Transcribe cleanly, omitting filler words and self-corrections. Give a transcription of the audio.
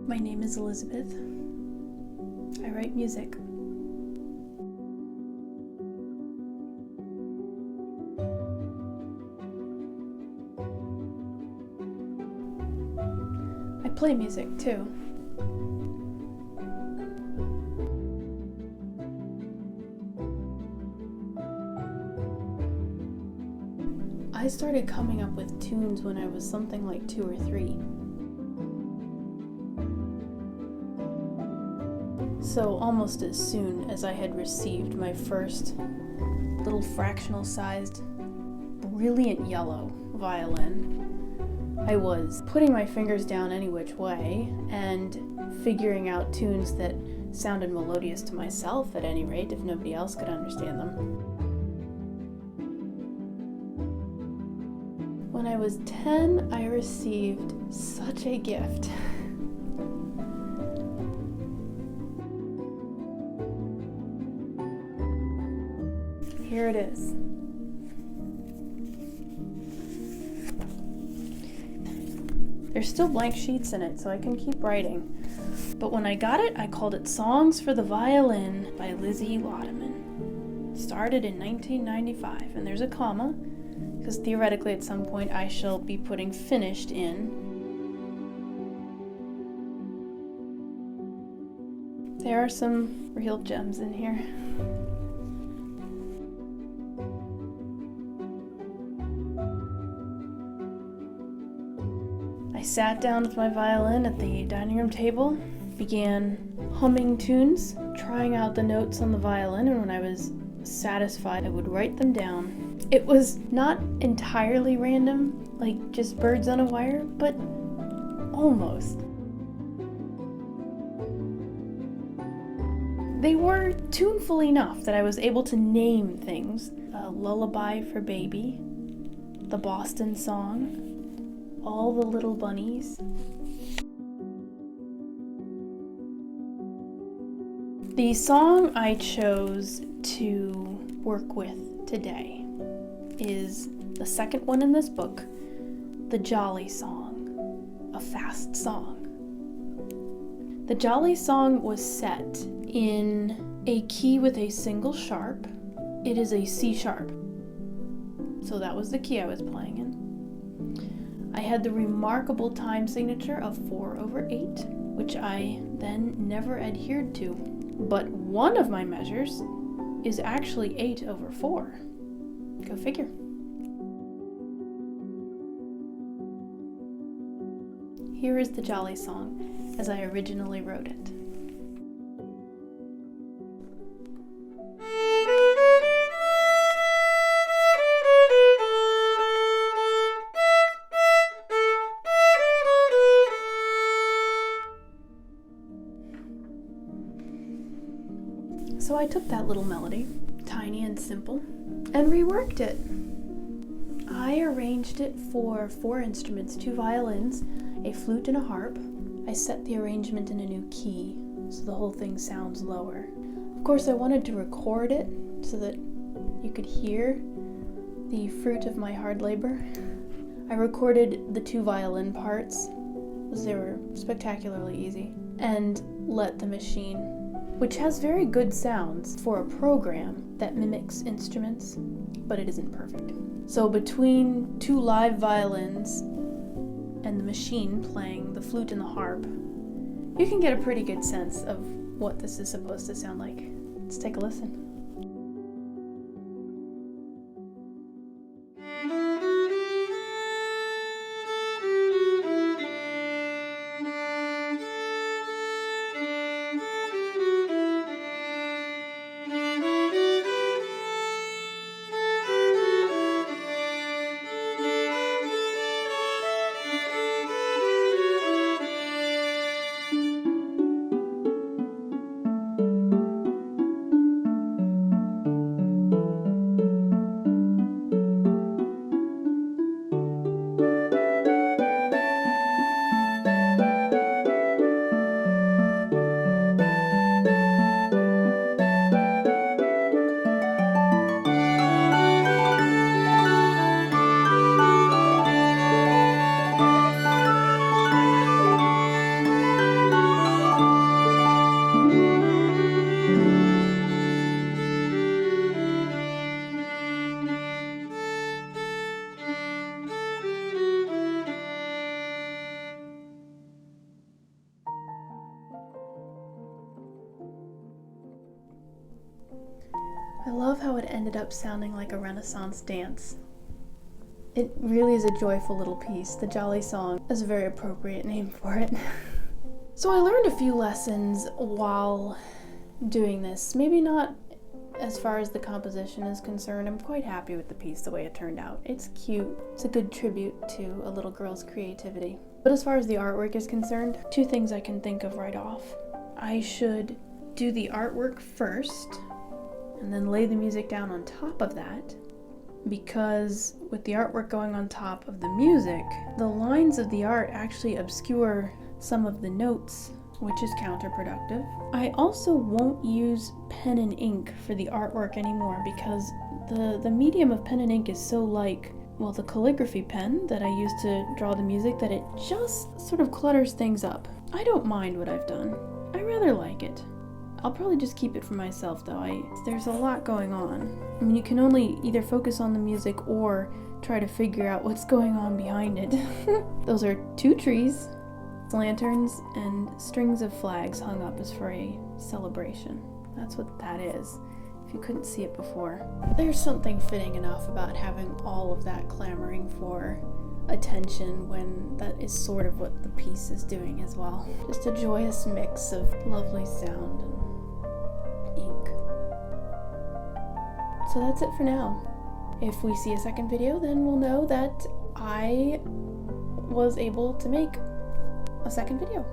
My name is Elizabeth. I write music. I play music too. I started coming up with tunes when I was something like 2 or 3. So almost as soon as I had received my first little fractional-sized, brilliant yellow violin, I was putting my fingers down any which way and figuring out tunes that sounded melodious to myself, at any rate, if nobody else could understand them. When I was 10, I received such a gift. Here it is. There's still blank sheets in it, so I can keep writing. But when I got it, I called it Songs for the Violin by Lizzie Laudeman. Started in 1995, and there's a comma, because theoretically at some point I shall be putting finished in. There are some real gems in here. I sat down with my violin at the dining room table, began humming tunes, trying out the notes on the violin, and when I was satisfied, I would write them down. It was not entirely random, like just birds on a wire, but almost. They were tuneful enough that I was able to name things. A Lullaby for Baby, the Boston Song, All the Little Bunnies. The song I chose to work with today is the second one in this book, The Jolly Song, a fast song. The Jolly Song was set in a key with a single sharp. It is a C sharp. So that was the key I was playing in. I had the remarkable time signature of 4/8, which I then never adhered to. But one of my measures is actually 8/4. Go figure. Here is the Jolly Song as I originally wrote it. So I took that little melody, tiny and simple, and reworked it. I arranged it for 4 instruments, 2 violins, a flute and a harp. I set the arrangement in a new key, so the whole thing sounds lower. Of course, I wanted to record it so that you could hear the fruit of my hard labor. I recorded the 2 violin parts, because they were spectacularly easy, and let the machine, which has very good sounds for a program that mimics instruments, but it isn't perfect. So between 2 live violins and the machine playing the flute and the harp, you can get a pretty good sense of what this is supposed to sound like. Let's take a listen. I love how it ended up sounding like a Renaissance dance. It really is a joyful little piece. The Jolly Song is a very appropriate name for it. So I learned a few lessons while doing this. Maybe not as far as the composition is concerned. I'm quite happy with the piece the way it turned out. It's cute. It's a good tribute to a little girl's creativity. But as far as the artwork is concerned, two things I can think of right off. I should do the artwork first and then lay the music down on top of that, because with the artwork going on top of the music, the lines of the art actually obscure some of the notes, which is counterproductive. I also won't use pen and ink for the artwork anymore because the medium of pen and ink is so like, well, the calligraphy pen that I use to draw the music, that it just sort of clutters things up. I don't mind what I've done. I rather like it. I'll probably just keep it for myself though. There's a lot going on. I mean, you can only either focus on the music or try to figure out what's going on behind it. Those are 2 trees, lanterns, and strings of flags hung up as for a celebration. That's what that is, if you couldn't see it before. There's something fitting enough about having all of that clamoring for attention when that is sort of what the piece is doing as well. Just a joyous mix of lovely sound and ink. So that's it for now. If we see a second video, then we'll know that I was able to make a second video.